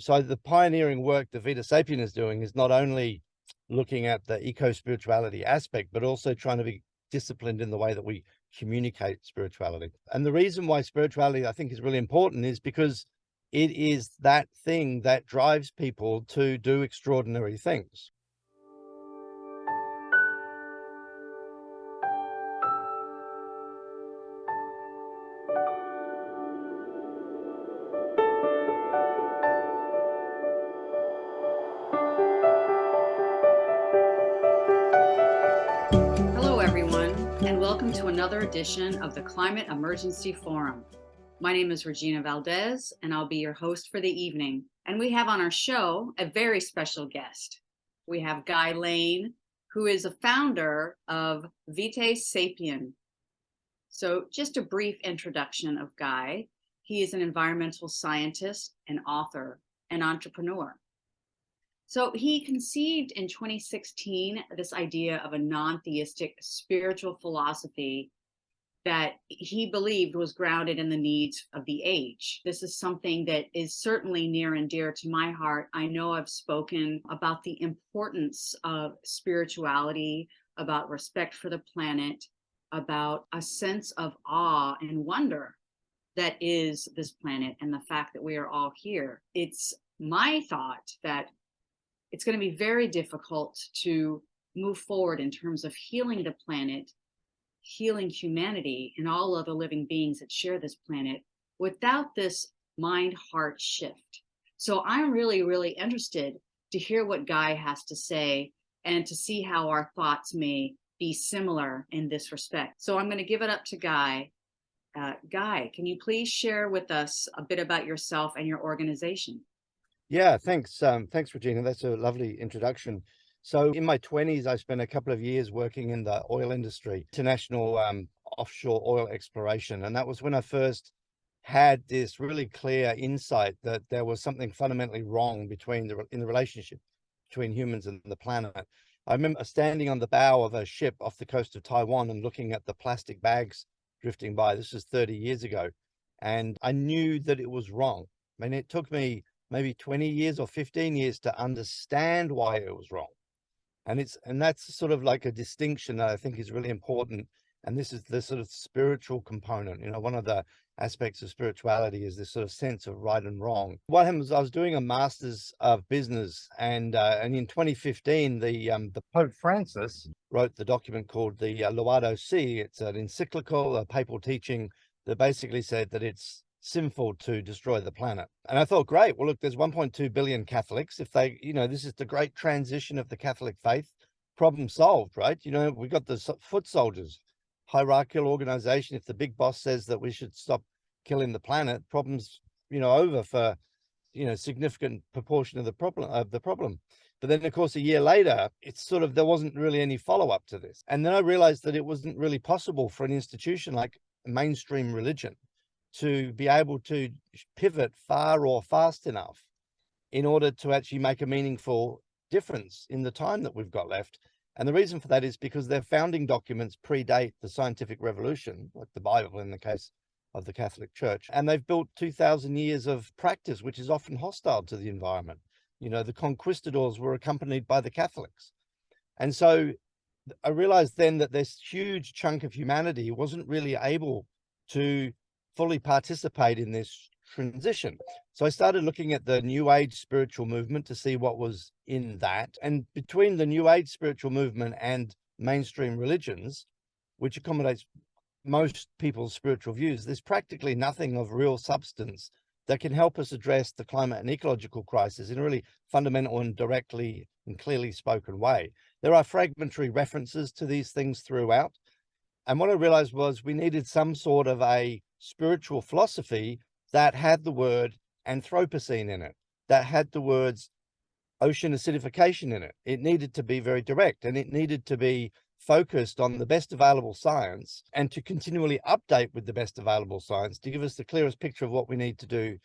So the pioneering work that Vita Sapien is doing is not only looking at the eco-spirituality aspect, but also trying to be disciplined in the way that we communicate spirituality. And the reason why spirituality, I think, is really important is because it is that thing that drives people to do extraordinary things. Hello, everyone, and welcome to another edition of the Climate Emergency Forum. My name is Regina Valdez, and I'll be your host for the evening. And we have on our show a very special guest. We have Guy Lane, who is a founder of Vita Sapien. So just a brief introduction of Guy. He is an environmental scientist, an author, an entrepreneur. So he conceived in 2016 this idea of a non-theistic spiritual philosophy that he believed was grounded in the needs of the age. This is something that is certainly near and dear to my heart. I know I've spoken about the importance of spirituality, about respect for the planet, about a sense of awe and wonder that is this planet and the fact that we are all here. It's my thought that it's going to be very difficult to move forward in terms of healing the planet, healing humanity and all other living beings that share this planet without this mind-heart shift. So I'm really, really interested to hear what Guy has to say and to see how our thoughts may be similar in this respect. So I'm going to give it up to Guy. Guy, can you please share with us a bit about yourself and your organization? Yeah, thanks. Thanks, Regina. That's a lovely introduction. So in my 20s, I spent a couple of years working in the oil industry, international offshore oil exploration. And that was when I first had this really clear insight that there was something fundamentally wrong in the relationship between humans and the planet. I remember standing on the bow of a ship off the coast of Taiwan and looking at the plastic bags drifting by. This was 30 years ago. And I knew that it was wrong. I mean, it took me maybe 20 years or 15 years to understand why it was wrong. And that's sort of like a distinction that I think is really important. And this is the sort of spiritual component. One of the aspects of spirituality is this sort of sense of right and wrong. What happened was I was doing a master's of business, and in 2015, the Pope Francis wrote the document called the Laudato Si. It's an encyclical, a papal teaching that basically said that it's sinful to destroy the planet. And I thought, great, well, look, there's 1.2 billion Catholics. If they, this is the great transition of the Catholic faith, problem solved, right? We got the foot soldiers, hierarchical organization. If the big boss says that we should stop killing the planet, problems, over for, significant proportion of the problem. But then, of course, a year later, it's sort of, there wasn't really any follow-up to this. And then I realized that it wasn't really possible for an institution like mainstream religion to be able to pivot far or fast enough in order to actually make a meaningful difference in the time that we've got left. And the reason for that is because their founding documents predate the scientific revolution, like the Bible in the case of the Catholic Church. And they've built 2,000 years of practice, which is often hostile to the environment. The conquistadors were accompanied by the Catholics. And so I realized then that this huge chunk of humanity wasn't really able to fully participate in this transition. So I started looking at the New Age spiritual movement to see what was in that. And between the New Age spiritual movement and mainstream religions, which accommodates most people's spiritual views, there's practically nothing of real substance that can help us address the climate and ecological crisis in a really fundamental and directly and clearly spoken way. There are fragmentary references to these things throughout. And what I realized was we needed some sort of a spiritual philosophy that had the word Anthropocene in it, that had the words ocean acidification in it. It needed to be very direct, and it needed to be focused on the best available science and to continually update with the best available science to give us the clearest picture of what we need to do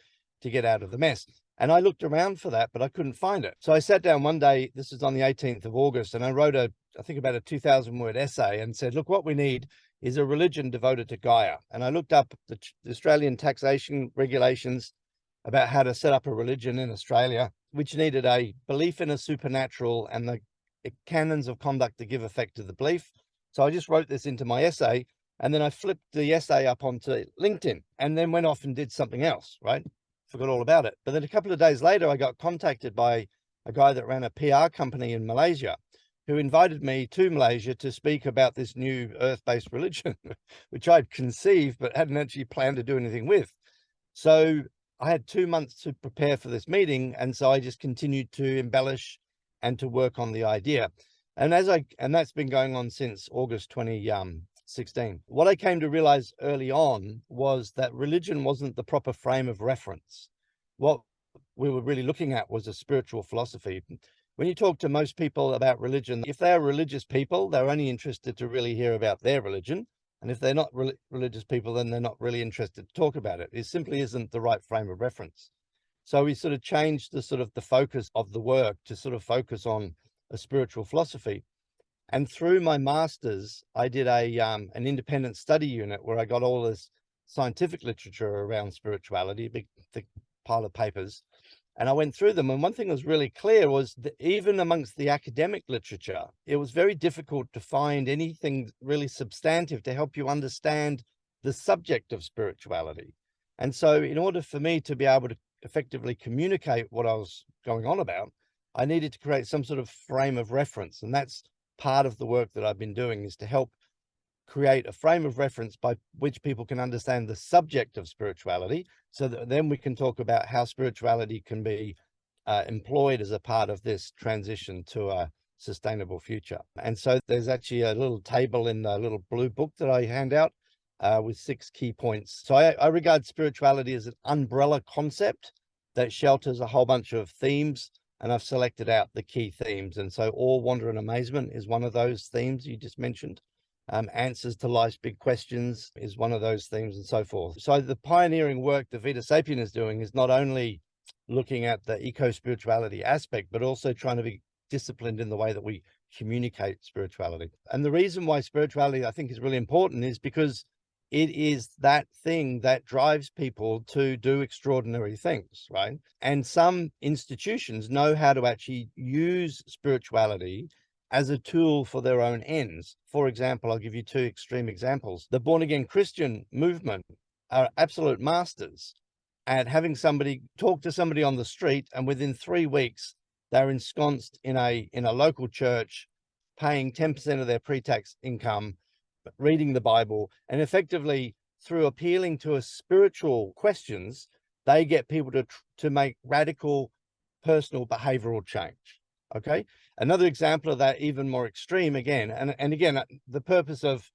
to get out of the mess. And I looked around for that, but I couldn't find it. So I sat down one day, this is on the 18th of August, and I wrote I think about a 2,000-word essay and said, look, what we need is a religion devoted to Gaia. And I looked up the Australian taxation regulations, about how to set up a religion in Australia, which needed a belief in a supernatural and the canons of conduct to give effect to the belief. So I just wrote this into my essay, and then I flipped the essay up onto LinkedIn and then went off and did something else, right? Forgot all about it. But then a couple of days later, I got contacted by a guy that ran a PR company in Malaysia who invited me to Malaysia to speak about this new earth-based religion, which I'd conceived but hadn't actually planned to do anything with. So I had 2 months to prepare for this meeting, and so I just continued to embellish and to work on the idea. And that's been going on since August 2016. What I came to realize early on was that religion wasn't the proper frame of reference. What we were really looking at was a spiritual philosophy. When you talk to most people about religion, if they're religious people, they're only interested to really hear about their religion. And if they're not religious people, then they're not really interested to talk about it. It simply isn't the right frame of reference. So we sort of changed the focus of the work to sort of focus on a spiritual philosophy. And through my master's, I did an independent study unit where I got all this scientific literature around spirituality, a big thick pile of papers. And I went through them. And one thing that was really clear was that even amongst the academic literature, it was very difficult to find anything really substantive to help you understand the subject of spirituality. And so in order for me to be able to effectively communicate what I was going on about, I needed to create some sort of frame of reference. And that's part of the work that I've been doing, is to help create a frame of reference by which people can understand the subject of spirituality, so that then we can talk about how spirituality can be employed as a part of this transition to a sustainable future. And so there's actually a little table in the little blue book that I hand out with 6 key points. So I regard spirituality as an umbrella concept that shelters a whole bunch of themes, and I've selected out the key themes. And so awe, wonder, and amazement is one of those themes you just mentioned. Answers to life's big questions is one of those themes, and so forth. So the pioneering work that Vita Sapien is doing is not only looking at the eco-spirituality aspect, but also trying to be disciplined in the way that we communicate spirituality. And the reason why spirituality, I think, is really important is because it is that thing that drives people to do extraordinary things, right? And some institutions know how to actually use spirituality as a tool for their own ends. For example, I'll give you 2 extreme examples. The born-again Christian movement are absolute masters at having somebody talk to somebody on the street, and within 3 weeks, they're ensconced in a local church, paying 10% of their pre-tax income, reading the Bible, and effectively, through appealing to a spiritual questions, they get people to make radical personal behavioral change. Okay. Another example of that, even more extreme again, and again, the purpose of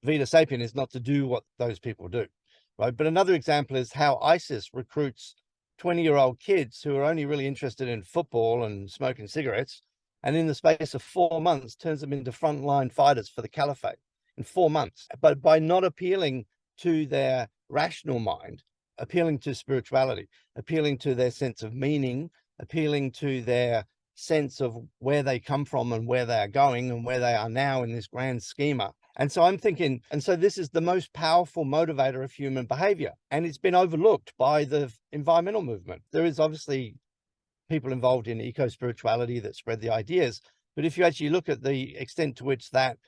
Vita Sapien is not to do what those people do, right? But another example is how ISIS recruits 20-year-old kids who are only really interested in football and smoking cigarettes, and in the space of 4 months turns them into frontline fighters for the caliphate in 4 months. But by not appealing to their rational mind, appealing to spirituality, appealing to their sense of meaning, appealing to their sense of where they come from and where they are going and where they are now in this grand schema. And so I'm thinking, and so this is the most powerful motivator of human behavior, and it's been overlooked by the environmental movement. There is obviously people involved in eco-spirituality that spread the ideas, but if you actually look at the extent to which that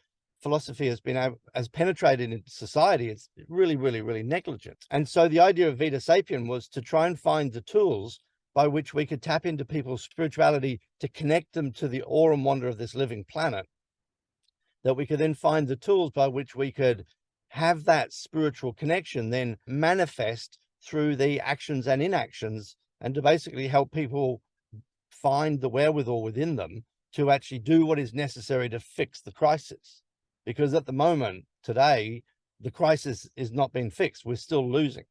philosophy has penetrated into society, it's really, really, really negligent. And so the idea of Vita Sapien was to try and find the tools by which we could tap into people's spirituality to connect them to the awe and wonder of this living planet, that we could then find the tools by which we could have that spiritual connection then manifest through the actions and inactions, and to basically help people find the wherewithal within them to actually do what is necessary to fix the crisis. Because at the moment, today, the crisis is not being fixed. We're still losing.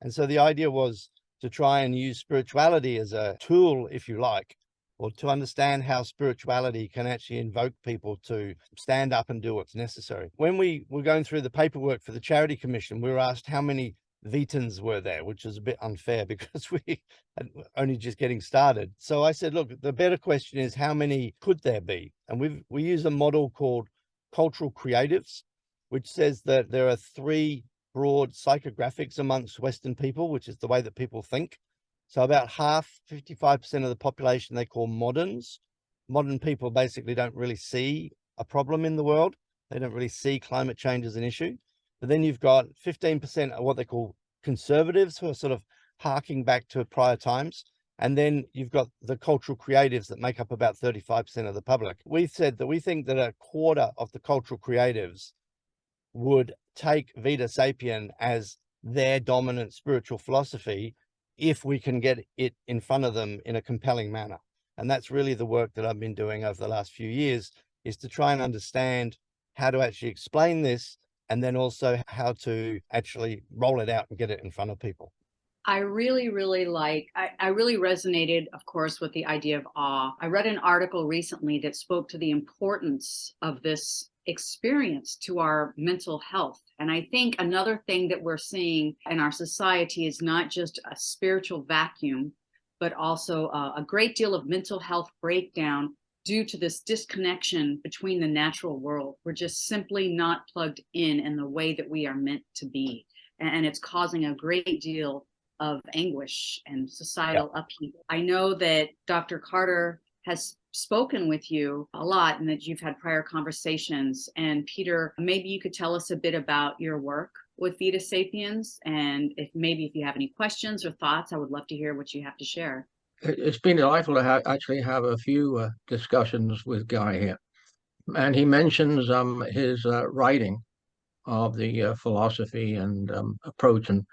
And so the idea was to try and use spirituality as a tool, if you like, or to understand how spirituality can actually invoke people to stand up and do what's necessary. When we were going through the paperwork for the Charity Commission, we were asked how many Vitans were there, which is a bit unfair because we are only just getting started. So I said, look, the better question is how many could there be? And we use a model called cultural creatives, which says that there are 3 broad psychographics amongst Western people, which is the way that people think. So about half, 55% of the population they call moderns. Modern people basically don't really see a problem in the world. They don't really see climate change as an issue. But then you've got 15% of what they call conservatives, who are sort of harking back to prior times. And then you've got the cultural creatives that make up about 35% of the public. We've said that we think that a quarter of the cultural creatives would take Vita Sapien as their dominant spiritual philosophy if we can get it in front of them in a compelling manner. And that's really the work that I've been doing over the last few years, is to try and understand how to actually explain this, and then also how to actually roll it out and get it in front of people. I really, really I really resonated, of course, with the idea of awe. I read an article recently that spoke to the importance of this experience to our mental health. And I think another thing that we're seeing in our society is not just a spiritual vacuum, but also a great deal of mental health breakdown due to this disconnection between the natural world. We're just simply not plugged in the way that we are meant to be. And it's causing a great deal of anguish and societal upheaval. I know that Dr. Carter has spoken with you a lot and that you've had prior conversations. And Peter, maybe you could tell us a bit about your work with Vita Sapiens. And if you have any questions or thoughts, I would love to hear what you have to share. It's been delightful to actually have a few discussions with Guy here. And he mentions his writing of the philosophy and approach. And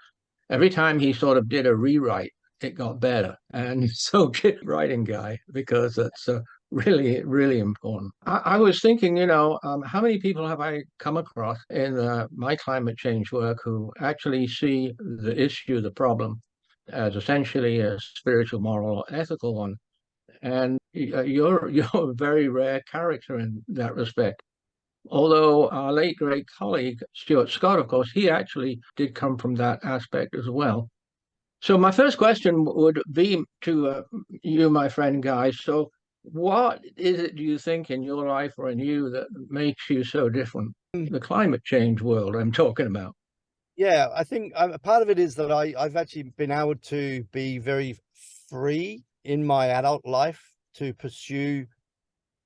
every time he sort of did a rewrite, it got better. And so keep writing, Guy, because that's really, really important. I was thinking, how many people have I come across in my climate change work who actually see the issue, the problem, as essentially a spiritual, moral, ethical one? And you're a very rare character in that respect. Although our late great colleague Stuart Scott, of course, he actually did come from that aspect as well. So my first question would be to you, my friend Guy. So what is it, do you think, in your life or in you that makes you so different? The climate change world I'm talking about. Yeah, I think part of it is that I've actually been able to be very free in my adult life to pursue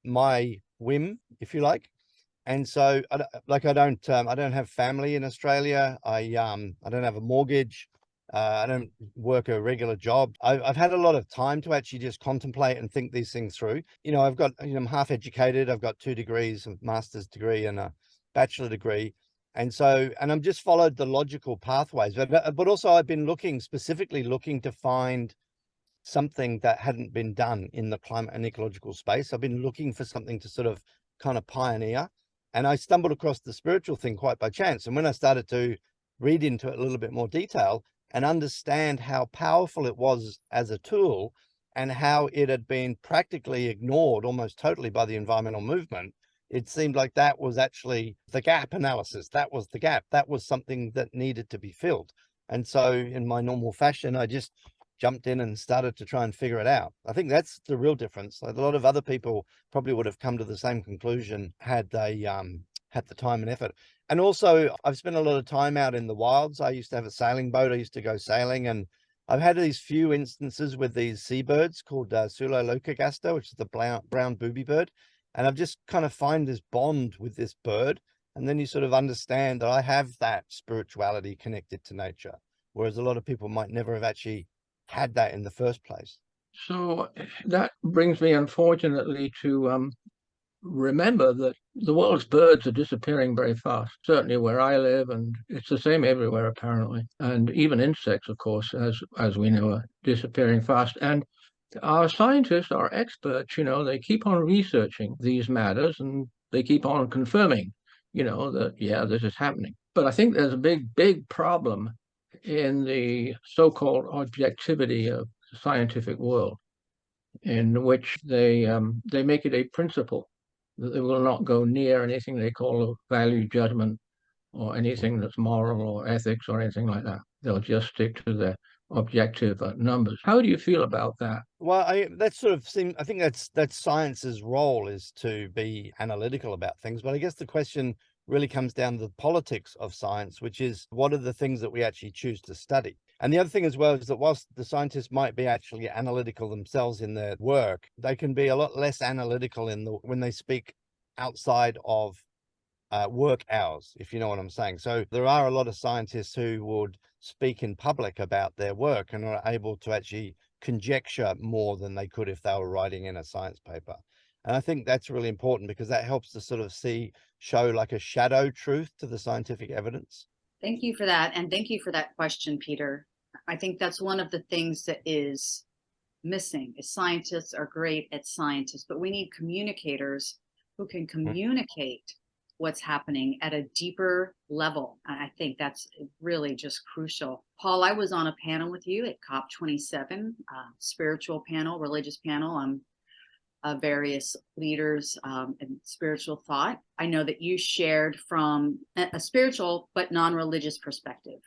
my whim, if you like. And so I don't have family in Australia. I don't have a mortgage. I don't work a regular job. I've had a lot of time to actually just contemplate and think these things through. I'm half educated. I've got 2 degrees, a master's degree and a bachelor degree. And I'm just followed the logical pathways, but also I've been specifically looking to find something that hadn't been done in the climate and ecological space. I've been looking for something to sort of kind of pioneer. And I stumbled across the spiritual thing quite by chance. And when I started to read into it a little bit more detail and understand how powerful it was as a tool and how it had been practically ignored almost totally by the environmental movement, it seemed like that was actually the gap analysis. That was the gap. That was something that needed to be filled. And so in my normal fashion, I just jumped in and started to try and figure it out. I think that's the real difference. Like a lot of other people probably would have come to the same conclusion had they had the time and effort. And also I've spent a lot of time out in the wilds. I used to have a sailing boat. I used to go sailing, and I've had these few instances with these seabirds called Sulo leucogaster, which is the brown booby bird. And I've just kind of find this bond with this bird. And then you sort of understand that I have that spirituality connected to nature, whereas a lot of people might never have actually had that in the first place. So that brings me, unfortunately, to remember that the world's birds are disappearing very fast, certainly where I live, and it's the same everywhere, apparently. And even insects, of course, as we know, are disappearing fast. And our scientists, our experts, they keep on researching these matters, and they keep on confirming, that, yeah, this is happening. But I think there's a big, big problem in the so-called objectivity of the scientific world, in which they make it a principle that they will not go near anything they call a value judgment or anything that's moral or ethics or anything like that. They'll just stick to their objective numbers. How do you feel about that? Well, I think that's science's role, is to be analytical about things. But I guess the question really comes down to the politics of science, which is what are the things that we actually choose to study? And the other thing as well is that whilst the scientists might be actually analytical themselves in their work, they can be a lot less analytical when they speak outside of work hours, if you know what I'm saying. So there are a lot of scientists who would speak in public about their work and are able to actually conjecture more than they could if they were writing in a science paper. And I think that's really important because that helps to sort of show like a shadow truth to the scientific evidence. Thank you for that. And thank you for that question, Peter. I think that's one of the things that is missing is scientists are great at scientists, but we need communicators who can communicate what's happening at a deeper level. And I think that's really just crucial. Paul, I was on a panel with you at COP27, spiritual panel, religious panel, various leaders in spiritual thought. I know that you shared from a spiritual but non-religious perspective.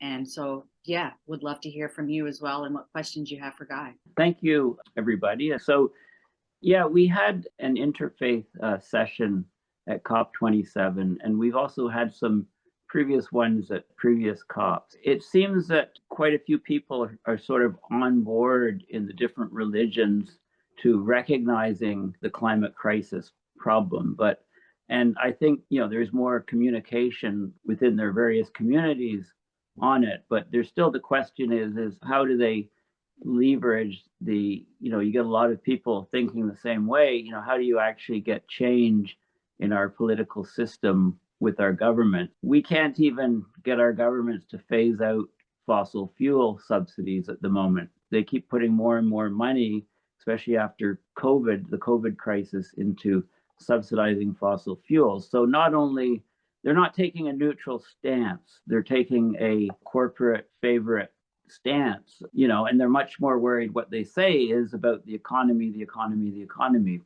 And so, yeah, would love to hear from you as well and what questions you have for Guy. Thank you, everybody. So, yeah, we had an interfaith session at COP27, and we've also had some previous ones at previous COPs. It seems that quite a few people are sort of on board in the different religions to recognizing the climate crisis problem. And I think, there's more communication within their various communities on it, but there's still the question is how do they leverage you get a lot of people thinking the same way, how do you actually get change in our political system with our government? We can't even get our governments to phase out fossil fuel subsidies at the moment. They keep putting more and more money, especially after the COVID crisis, into subsidizing fossil fuels. So not only they're not taking a neutral stance, they're taking a corporate favorite stance, and they're much more worried what they say is about the economy,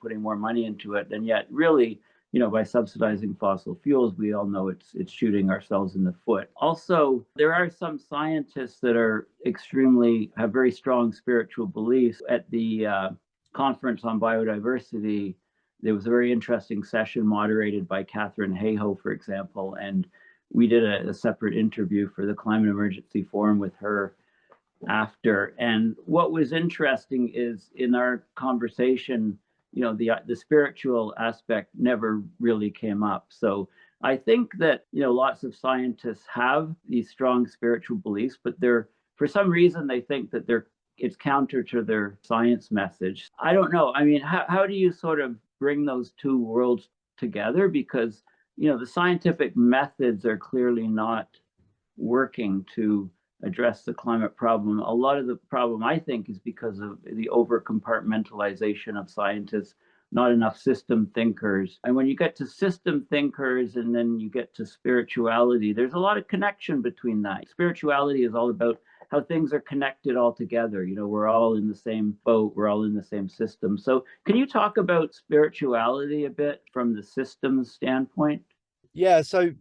putting more money into it. And yet really, by subsidizing fossil fuels, we all know it's shooting ourselves in the foot. Also, there are some scientists that have very strong spiritual beliefs. At the conference on biodiversity, there was a very interesting session moderated by Katharine Hayhoe, for example, and we did a separate interview for the Climate Emergency Forum with her after. And what was interesting is in our conversation, the spiritual aspect never really came up. So I think that, lots of scientists have these strong spiritual beliefs, but for some reason, they think that it's counter to their science message. I don't know. I mean, how do you sort of bring those two worlds together? Because, the scientific methods are clearly not working to address the climate problem. A lot of the problem, I think, is because of the over compartmentalization of scientists, not enough system thinkers. And when you get to system thinkers and then you get to spirituality, there's a lot of connection between that. Spirituality is all about how things are connected all together. We're all in the same boat, we're all in the same system. So can you talk about spirituality a bit from the systems standpoint? Yeah, so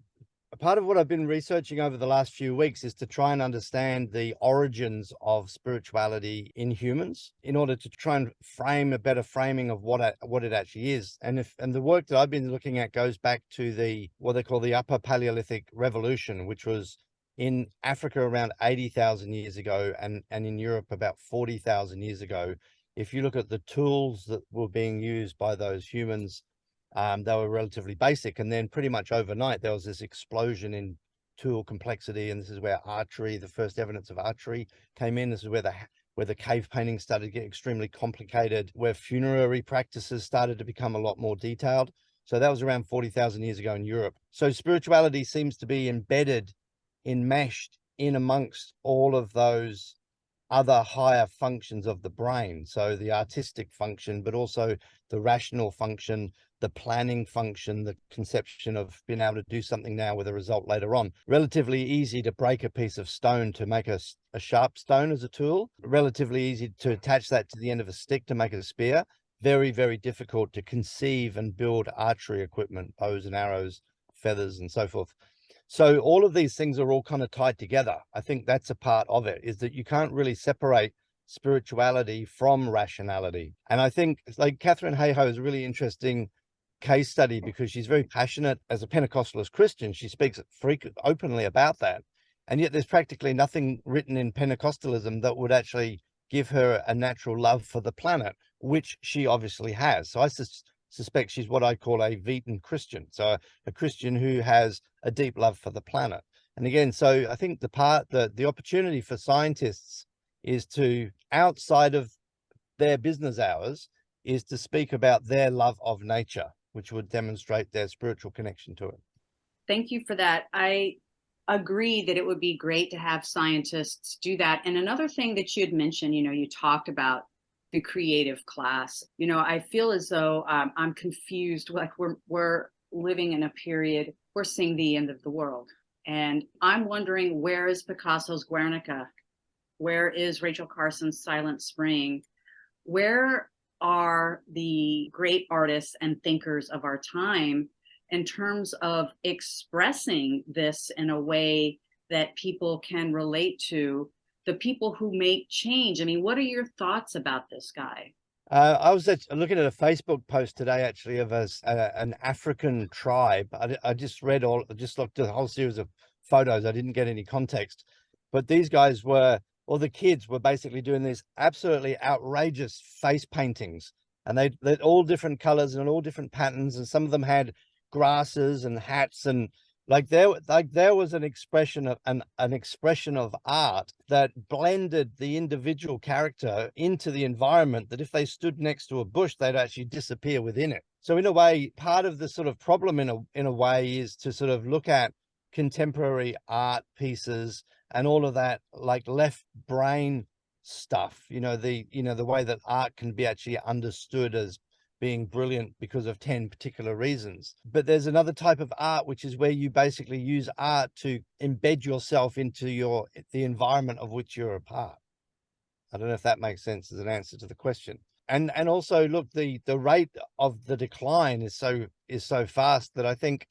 part of what I've been researching over the last few weeks is to try and understand the origins of spirituality in humans in order to try and frame a better framing of what it actually is. And the work that I've been looking at goes back to what they call the Upper Paleolithic Revolution, which was in Africa around 80,000 years ago and in Europe about 40,000 years ago. If you look at the tools that were being used by those humans, they were relatively basic. And then pretty much overnight, there was this explosion in tool complexity. And this is where archery, the first evidence of archery came in. This is where the cave painting started to get extremely complicated, where funerary practices started to become a lot more detailed. So that was around 40,000 years ago in Europe. So spirituality seems to be enmeshed in amongst all of those other higher functions of the brain. So the artistic function, but also the rational function, the planning function, the conception of being able to do something now with a result later on. Relatively easy to break a piece of stone to make a sharp stone as a tool. Relatively easy to attach that to the end of a stick to make a spear. Very, very difficult to conceive and build archery equipment, bows and arrows, feathers, and so forth. So all of these things are all kind of tied together. I think that's a part of it, is that you can't really separate spirituality from rationality. And I think like Katharine Hayhoe is a really interesting case study because she's very passionate as a Pentecostalist Christian. She speaks openly about that. And yet there's practically nothing written in Pentecostalism that would actually give her a natural love for the planet, which she obviously has. So I suspect she's what I call a Vetan Christian. So a Christian who has a deep love for the planet. And again, so I think the opportunity for scientists is to, outside of their business hours, is to speak about their love of nature, which would demonstrate their spiritual connection to it. Thank you for that. I agree that it would be great to have scientists do that. And another thing that you had mentioned, you talked about the creative class. I feel as though I'm confused. Like we're living in a period, we're seeing the end of the world. And I'm wondering, where is Picasso's Guernica? Where is Rachel Carson's Silent Spring? Where are the great artists and thinkers of our time in terms of expressing this in a way that people can relate to, the people who make change? I mean, what are your thoughts about this guy? I was looking at a Facebook post today, actually, of an African tribe. I just looked at the whole series of photos. I didn't get any context, but these guys or the kids were basically doing these absolutely outrageous face paintings, and they're all different colors and all different patterns, and some of them had grasses and hats, and there was an expression of art that blended the individual character into the environment, that if they stood next to a bush, they'd actually disappear within it. So in a way, part of the sort of problem in a way is to sort of look at contemporary art pieces and all of that, like left brain stuff, the way that art can be actually understood as being brilliant because of 10 particular reasons. But there's another type of art, which is where you basically use art to embed yourself into the environment of which you're a part. I don't know if that makes sense as an answer to the question. And also, look, the rate of the decline is so fast that I think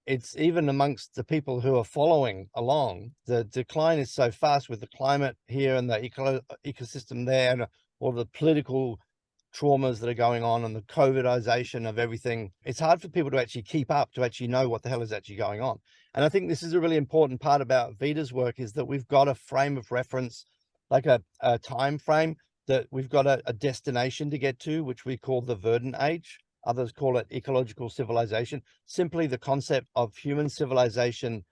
it's even amongst the people who are following along, the decline is so fast with the climate here and the ecosystem there, and all the political traumas that are going on and the COVIDization of everything. It's hard for people to actually keep up, to actually know what the hell is actually going on. And I think this is a really important part about Vita's work, is that we've got a frame of reference, like a time frame, that we've got a destination to get to, which we call the Verdant Age. Others call it ecological civilization. Simply the concept of human civilization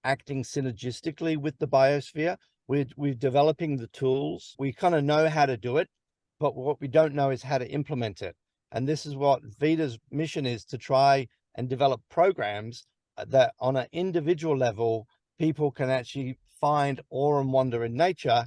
acting synergistically with the biosphere. We're developing the tools. We kind of know how to do it, but what we don't know is how to implement it. And this is what Vita's mission is, to try and develop programs that on an individual level, people can actually find awe and wonder in nature.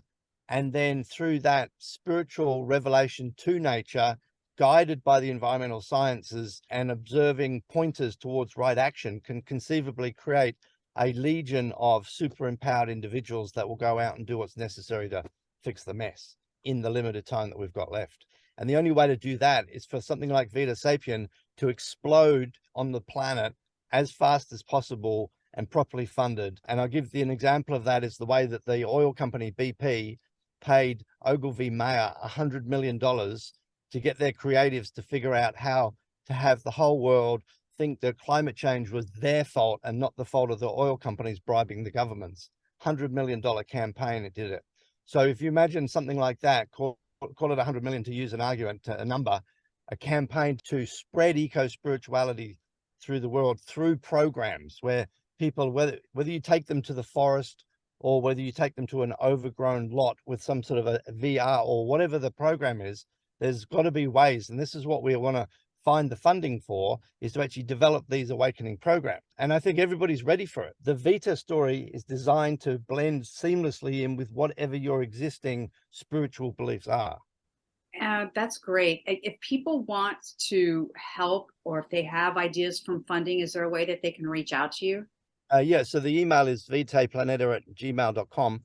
And then through that spiritual revelation to nature, guided by the environmental sciences and observing pointers towards right action, can conceivably create a legion of super empowered individuals that will go out and do what's necessary to fix the mess in the limited time that we've got left. And the only way to do that is for something like Vita Sapien to explode on the planet as fast as possible and properly funded. And I'll give you an example of that, is the way that the oil company BP paid Ogilvy Mayer $100 million to get their creatives to figure out how to have the whole world think that climate change was their fault and not the fault of the oil companies bribing the governments. $100 million campaign, it did it. So if you imagine something like that, call it 100 million to use an argument, a number, a campaign to spread eco-spirituality through the world through programs where people, whether you take them to the forest or whether you take them to an overgrown lot with some sort of a VR or whatever the program is, there's got to be ways, and this is what we want to find the funding for, is to actually develop these awakening programs. And I think everybody's ready for it. The Vita story is designed to blend seamlessly in with whatever your existing spiritual beliefs are. That's great. If people want to help, or if they have ideas from funding, is there a way that they can reach out to you? Yeah, so the email is vitaplaneta@gmail.com.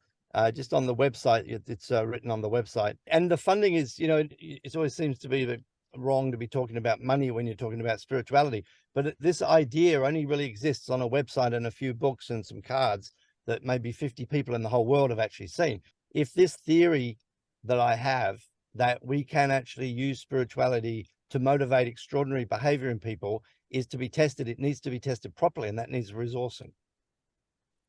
Just on the website, it's written on the website. And the funding is, it always seems to be wrong to be talking about money when you're talking about spirituality. But this idea only really exists on a website and a few books and some cards that maybe 50 people in the whole world have actually seen. If this theory that I have, that we can actually use spirituality to motivate extraordinary behavior in people, is to be tested, it needs to be tested properly, and that needs resourcing.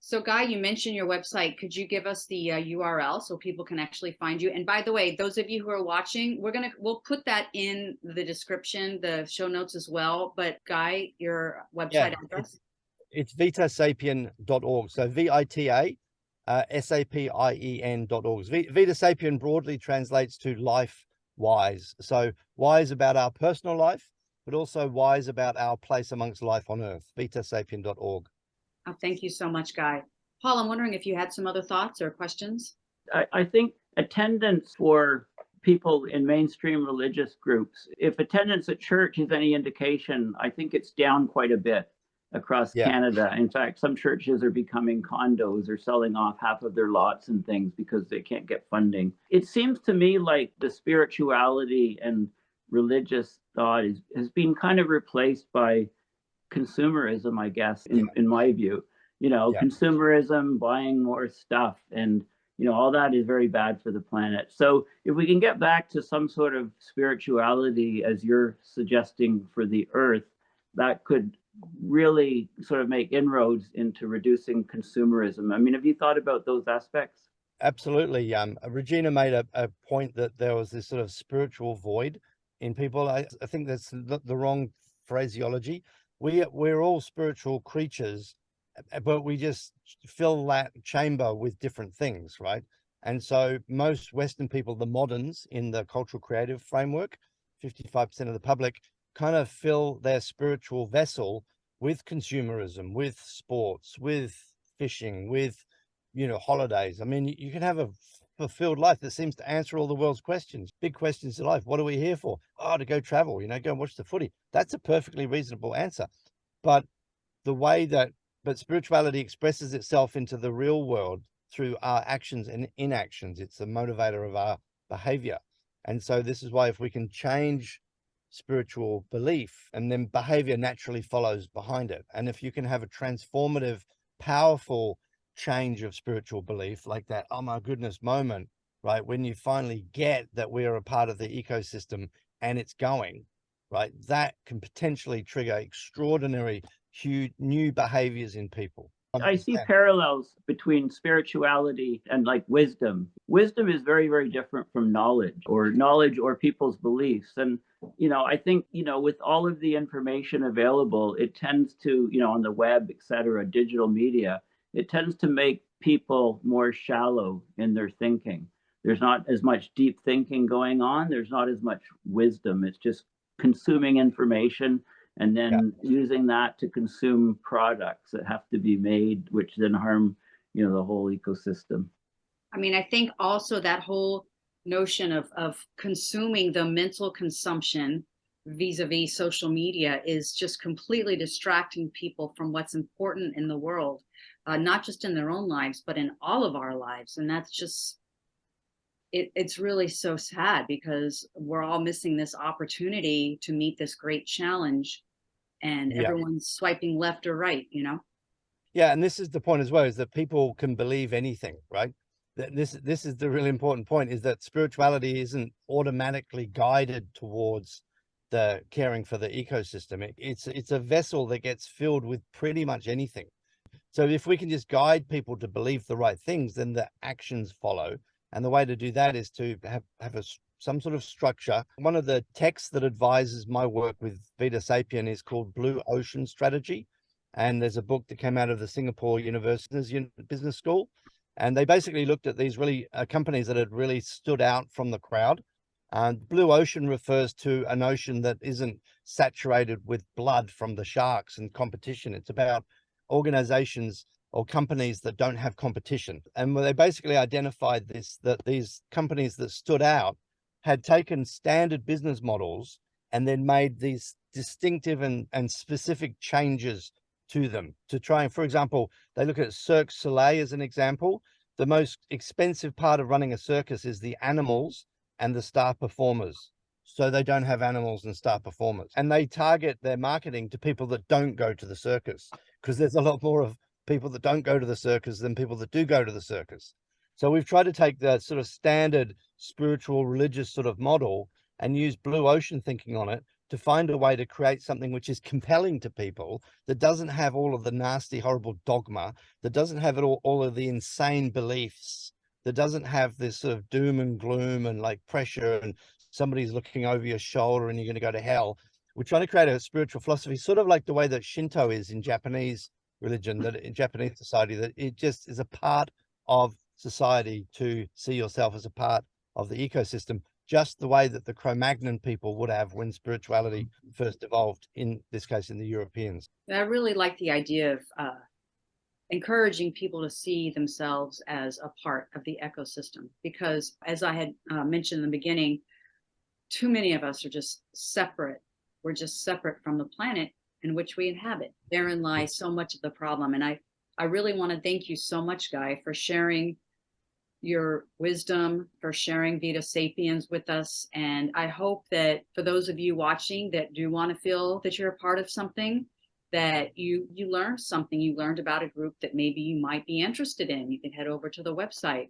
So Guy, you mentioned your website. Could you give us the URL so people can actually find you? And by the way, those of you who are watching, we'll put that in the description, the show notes as well. But Guy, your website address? It's vitasapien.org. So VITA SAPIEN.org. Vita Sapien broadly translates to life wise. So wise about our personal life, but also wise about our place amongst life on earth. Vitasapien.org. Oh, thank you so much, Guy. Paul, I'm wondering if you had some other thoughts or questions? I think attendance for people in mainstream religious groups, if attendance at church is any indication, I think it's down quite a bit across Canada. In fact, some churches are becoming condos or selling off half of their lots and things because they can't get funding. It seems to me like the spirituality and religious thought has been kind of replaced by consumerism, I guess, in my view. Consumerism, buying more stuff, and all that is very bad for the planet. So if we can get back to some sort of spirituality, as you're suggesting, for the earth, that could really sort of make inroads into reducing consumerism. I mean, have you thought about those aspects? Absolutely. Regina made a point that there was this sort of spiritual void in people. I think that's the wrong phraseology. We're all spiritual creatures, but we just fill that chamber with different things, right? And so most Western people, the moderns in the cultural creative framework, 55% of the public, kind of fill their spiritual vessel with consumerism, with sports, with fishing, with holidays. I mean, you can have a fulfilled life that seems to answer all the world's questions, big questions in life. What are we here for? Oh, to go travel, go and watch the footy. That's a perfectly reasonable answer. But spirituality expresses itself into the real world through our actions and inactions. It's the motivator of our behavior. And so this is why if we can change spiritual belief, and then behavior naturally follows behind it. And if you can have a transformative, powerful change of spiritual belief, like that, oh my goodness moment, right? When you finally get that we are a part of the ecosystem and it's going, right? That can potentially trigger extraordinary, huge new behaviors in people. I see parallels between spirituality and like wisdom. Wisdom is very, very different from knowledge or people's beliefs. And, I think, with all of the information available, it tends to, on the web, et cetera, digital media, it tends to make people more shallow in their thinking. There's not as much deep thinking going on. There's not as much wisdom. It's just consuming information and then using that to consume products that have to be made, which then harm, the whole ecosystem. I mean, I think also that whole notion of consuming, the mental consumption vis-a-vis social media, is just completely distracting people from what's important in the world, not just in their own lives, but in all of our lives. And that's just, it's really so sad, because we're all missing this opportunity to meet this great challenge. And everyone's swiping left or right, Yeah, and this is the point as well, is that people can believe anything, right? This is the really important point, is that spirituality isn't automatically guided towards the caring for the ecosystem. It's a vessel that gets filled with pretty much anything. So if we can just guide people to believe the right things, then the actions follow. And the way to do that is to have some sort of structure. One of the texts that advises my work with Vita Sapien is called Blue Ocean Strategy. And there's a book that came out of the Singapore University's Business School. And they basically looked at these really companies that had really stood out from the crowd. Blue ocean refers to an ocean that isn't saturated with blood from the sharks and competition. It's about organizations or companies that don't have competition. And they basically identified that these companies that stood out had taken standard business models and then made these distinctive and specific changes to them to try and, for example, they look at Cirque du Soleil as an example. The most expensive part of running a circus is the animals and the star performers. So they don't have animals and star performers. And they target their marketing to people that don't go to the circus, because there's a lot more of people that don't go to the circus than people that do go to the circus. So we've tried to take the sort of standard spiritual religious sort of model and use blue ocean thinking on it to find a way to create something which is compelling to people, that doesn't have all of the nasty, horrible dogma, that doesn't have all of the insane beliefs, that doesn't have this sort of doom and gloom and like pressure and somebody's looking over your shoulder and you're going to go to hell. We're trying to create a spiritual philosophy, sort of like the way that Shinto is in Japanese religion, that in Japanese society, that it just is a part of society to see yourself as a part of the ecosystem, just the way that the Cro-Magnon people would have when spirituality first evolved, in this case, in the Europeans. I really like the idea of encouraging people to see themselves as a part of the ecosystem, because as I had mentioned in the beginning, too many of us are just separate. We're just separate from the planet in which we inhabit. Therein lies so much of the problem. And I really want to thank you so much, Guy, for sharing your wisdom, for sharing Vita Sapiens with us. And I hope that for those of you watching that do want to feel that you're a part of something, that you learned something, you learned about a group that maybe you might be interested in, you can head over to the website.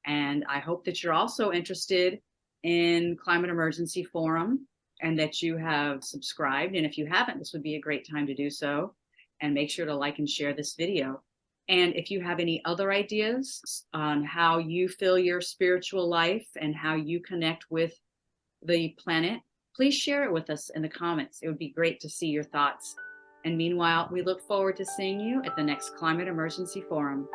And I hope that you're also interested in Climate Emergency Forum and that you have subscribed. And if you haven't, this would be a great time to do so. And make sure to like and share this video. And if you have any other ideas on how you feel your spiritual life and how you connect with the planet, please share it with us in the comments. It would be great to see your thoughts. And meanwhile, we look forward to seeing you at the next Climate Emergency Forum.